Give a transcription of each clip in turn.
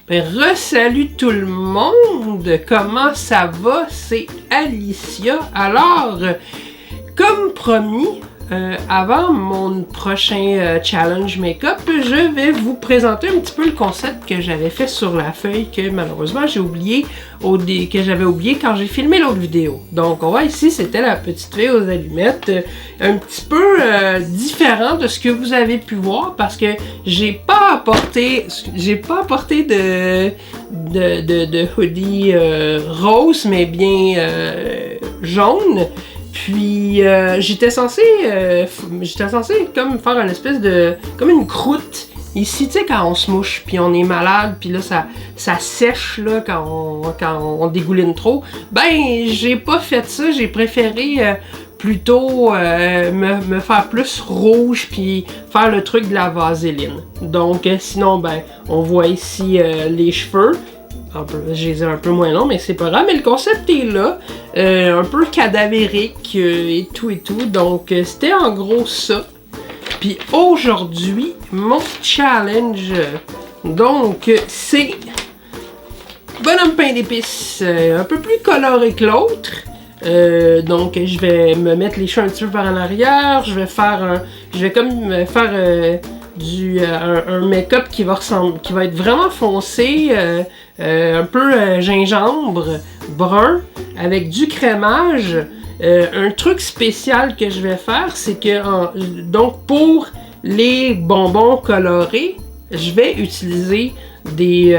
Re-salut tout le monde! Comment ça va? C'est Alicia. Alors, comme promis, avant mon prochain challenge make-up, je vais vous présenter un petit peu le concept que j'avais fait sur la feuille que malheureusement j'ai oublié quand j'ai filmé l'autre vidéo. Donc ouais, ici c'était la petite fille aux allumettes, un petit peu différent de ce que vous avez pu voir parce que j'ai pas apporté de hoodie rose mais bien jaune. Puis j'étais censé comme faire une espèce de comme une croûte ici, tu sais, quand on se mouche puis on est malade puis là ça sèche là quand on dégouline trop. Ben j'ai pas fait ça, j'ai préféré plutôt me faire plus rouge puis faire le truc de la vaseline. Donc sinon ben on voit ici les cheveux. Je les ai un peu moins longs, mais c'est pas grave. Mais le concept est là, un peu cadavérique et tout. Donc, c'était en gros ça. Puis aujourd'hui, mon challenge, donc, c'est bonhomme pain d'épices, un peu plus coloré que l'autre. Donc, je vais me mettre les cheveux un petit peu par en arrière. Je vais faire un make-up qui va être vraiment foncé, un peu gingembre brun avec du crémage. Un truc spécial que je vais faire, c'est que donc pour les bonbons colorés, je vais utiliser des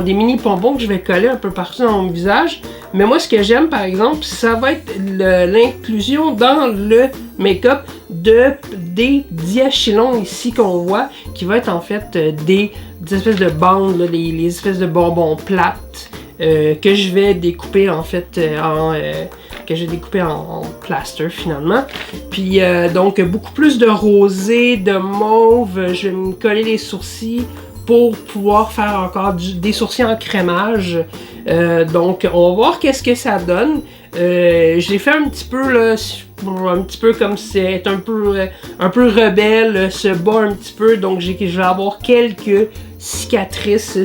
mini bonbons que je vais coller un peu partout dans mon visage. Mais moi, ce que j'aime, par exemple, ça va être l'inclusion dans le make-up des diachylons ici qu'on voit, qui va être en fait des espèces de bandes, là, les espèces de bonbons plates que je vais découper en fait en plaster finalement. Puis donc beaucoup plus de rosé, de mauve. Je vais me coller les sourcils pour pouvoir faire encore des sourcils en crémage. Donc on va voir qu'est-ce que ça donne. J'ai fait un petit peu là, un petit peu comme c'est un peu rebelle, se bat un petit peu, donc je vais avoir quelques cicatrices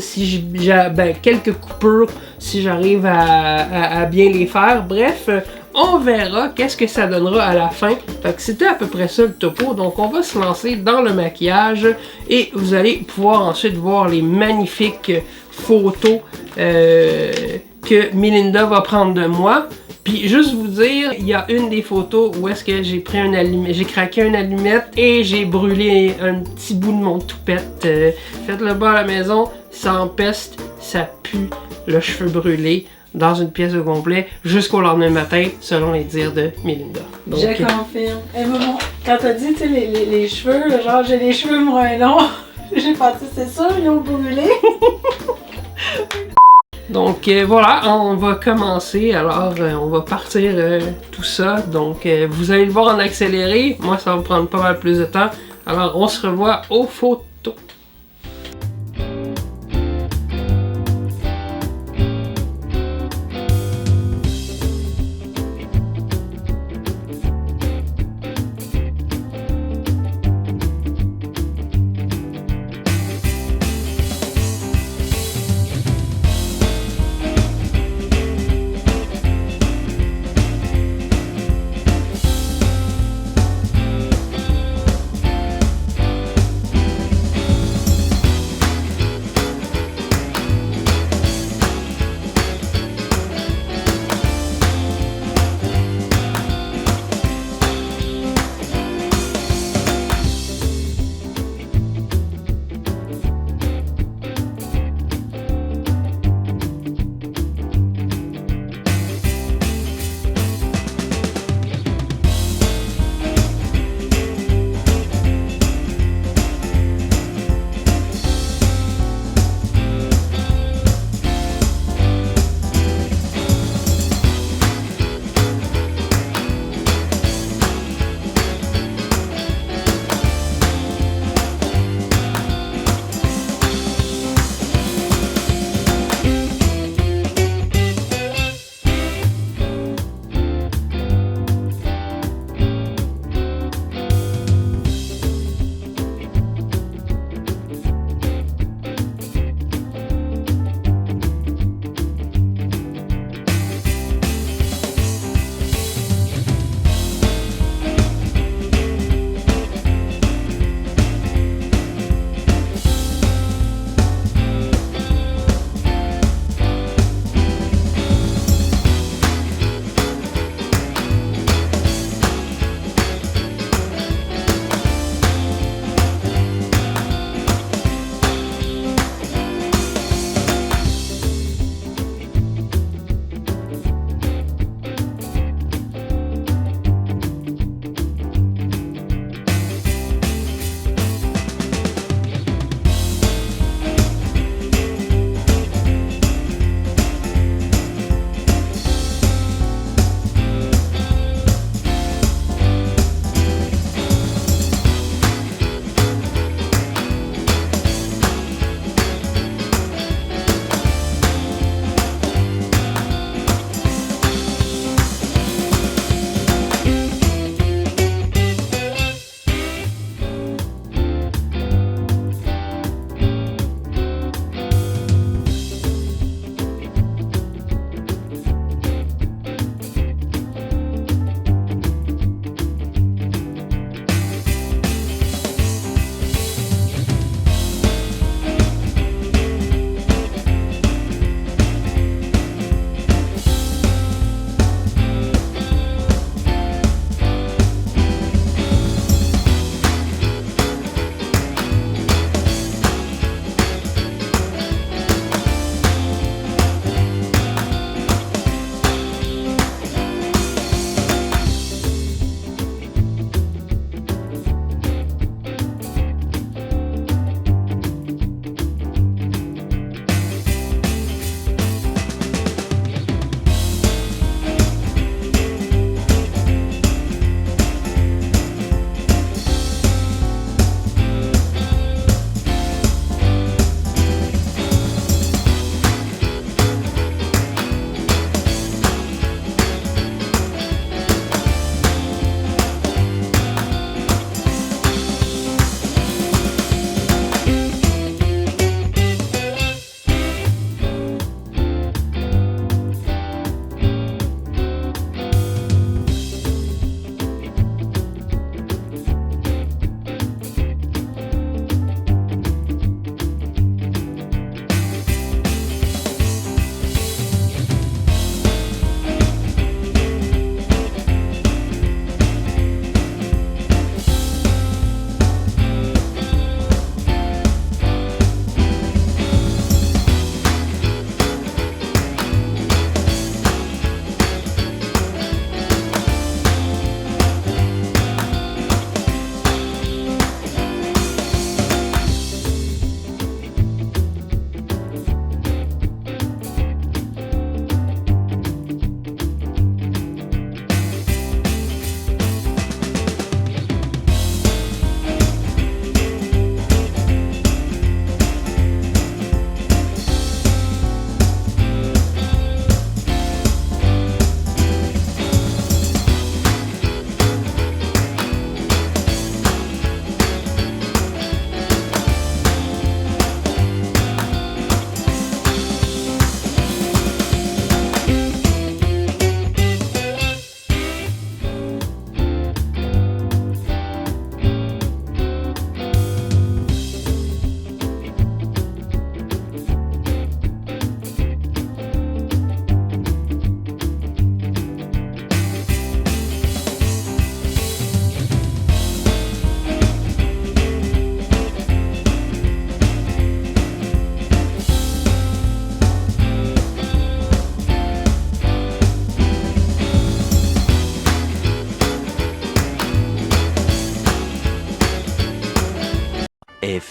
quelques coupures si j'arrive à bien les faire. Bref, on verra qu'est-ce que ça donnera à la fin. Fait que c'était à peu près ça le topo. Donc on va se lancer dans le maquillage et vous allez pouvoir ensuite voir les magnifiques photos que Melinda va prendre de moi. Puis juste vous dire, il y a une des photos où est-ce que j'ai craqué une allumette et j'ai brûlé un petit bout de mon toupette. Faites-le bas à la maison, ça empeste, ça pue le cheveu brûlé dans une pièce au complet jusqu'au lendemain matin, selon les dires de Melinda. Donc, je confirme. Et maman, quand t'as dit, tu sais, les cheveux, genre j'ai les cheveux moins longs, j'ai pensé, c'est sûr, ils ont brûlé. Donc voilà, on va commencer. Alors on va partir tout ça. Donc vous allez le voir en accéléré. Moi ça va prendre pas mal plus de temps. Alors on se revoit aux photos.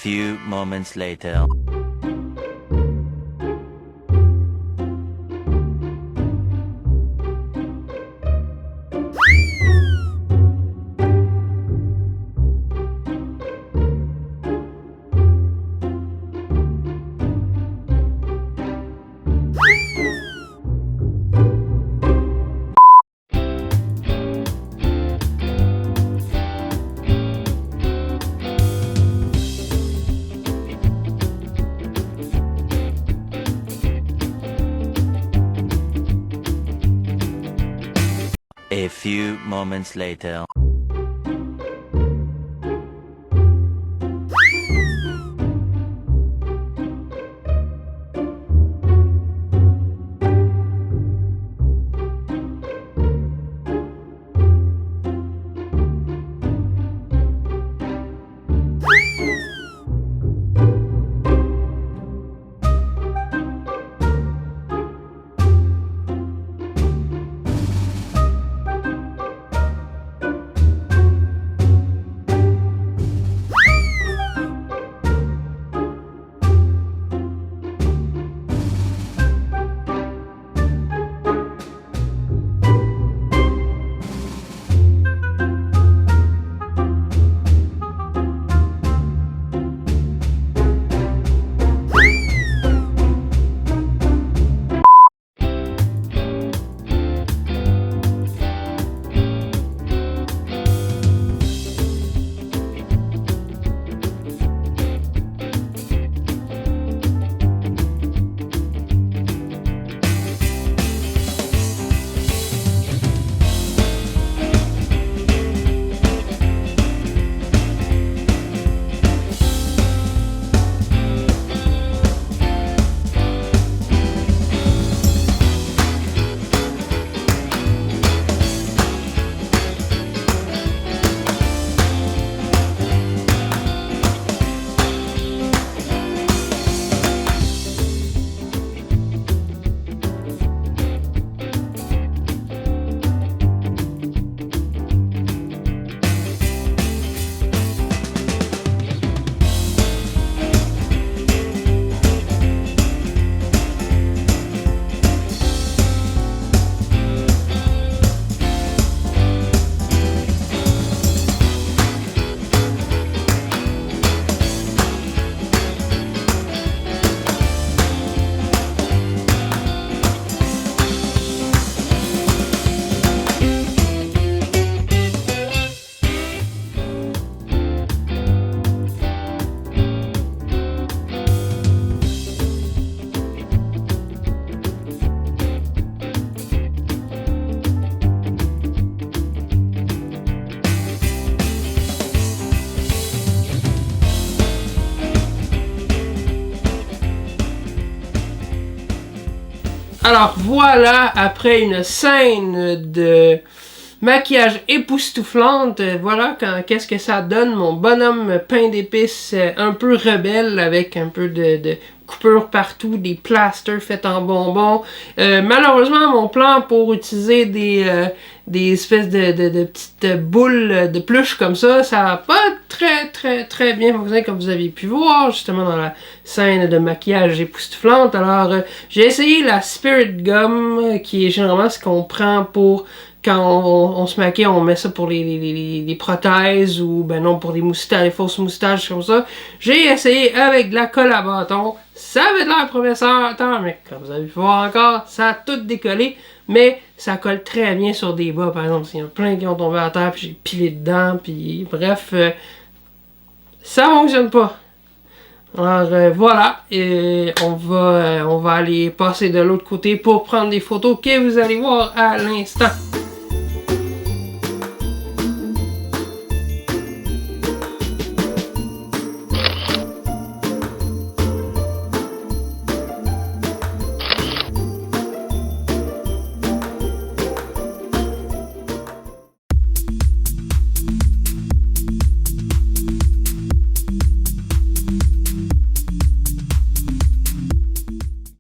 few moments later. A few moments later. Alors voilà, après une scène de maquillage époustouflante, voilà qu'est-ce que ça donne, mon bonhomme pain d'épices un peu rebelle avec un peu de coupures partout, des plasters faits en bonbons. Malheureusement, mon plan pour utiliser des espèces de petites boules de pluche comme ça n'a pas très bien fonctionné comme vous avez pu voir justement dans la scène de maquillage époustouflante. Alors j'ai essayé la Spirit Gum qui est généralement ce qu'on prend pour quand on se maquille, on met ça pour les prothèses ou ben non pour les moustaches, les fausses moustaches comme ça. J'ai essayé avec de la colle à bâton. Ça avait de l'air prometteur, mais comme vous avez pu voir encore, ça a tout décollé. Mais ça colle très bien sur des bas, par exemple. Il y en a plein qui ont tombé à terre, puis j'ai pilé dedans, puis bref, ça fonctionne pas. Alors voilà, et on va aller passer de l'autre côté pour prendre des photos que vous allez voir à l'instant.